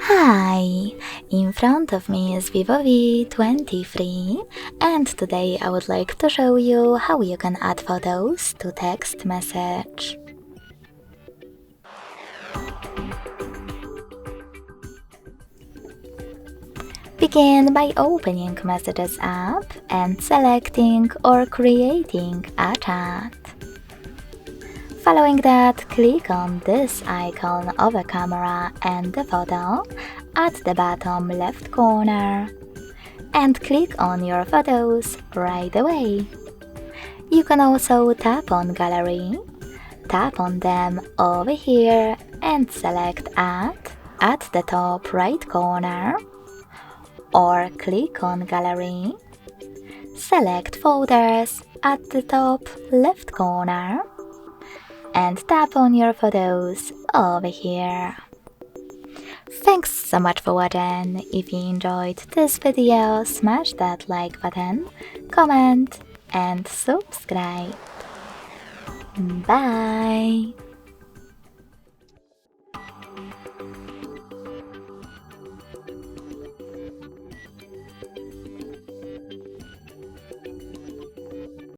Hi! In front of me is VIVO V23 and today I would like to show you how you can add photos to text message. Begin by opening Messages app and selecting or creating a chat. Following that, click on this icon of a camera and the photo at the bottom left corner and click on your photos right away. You can also tap on Gallery, tap on them over here and select Add at the top right corner, or click on Gallery, select Folders at the top left corner and tap on your photos over here. Thanks so much for watching. If you enjoyed this video, smash that like button, comment and subscribe. Bye!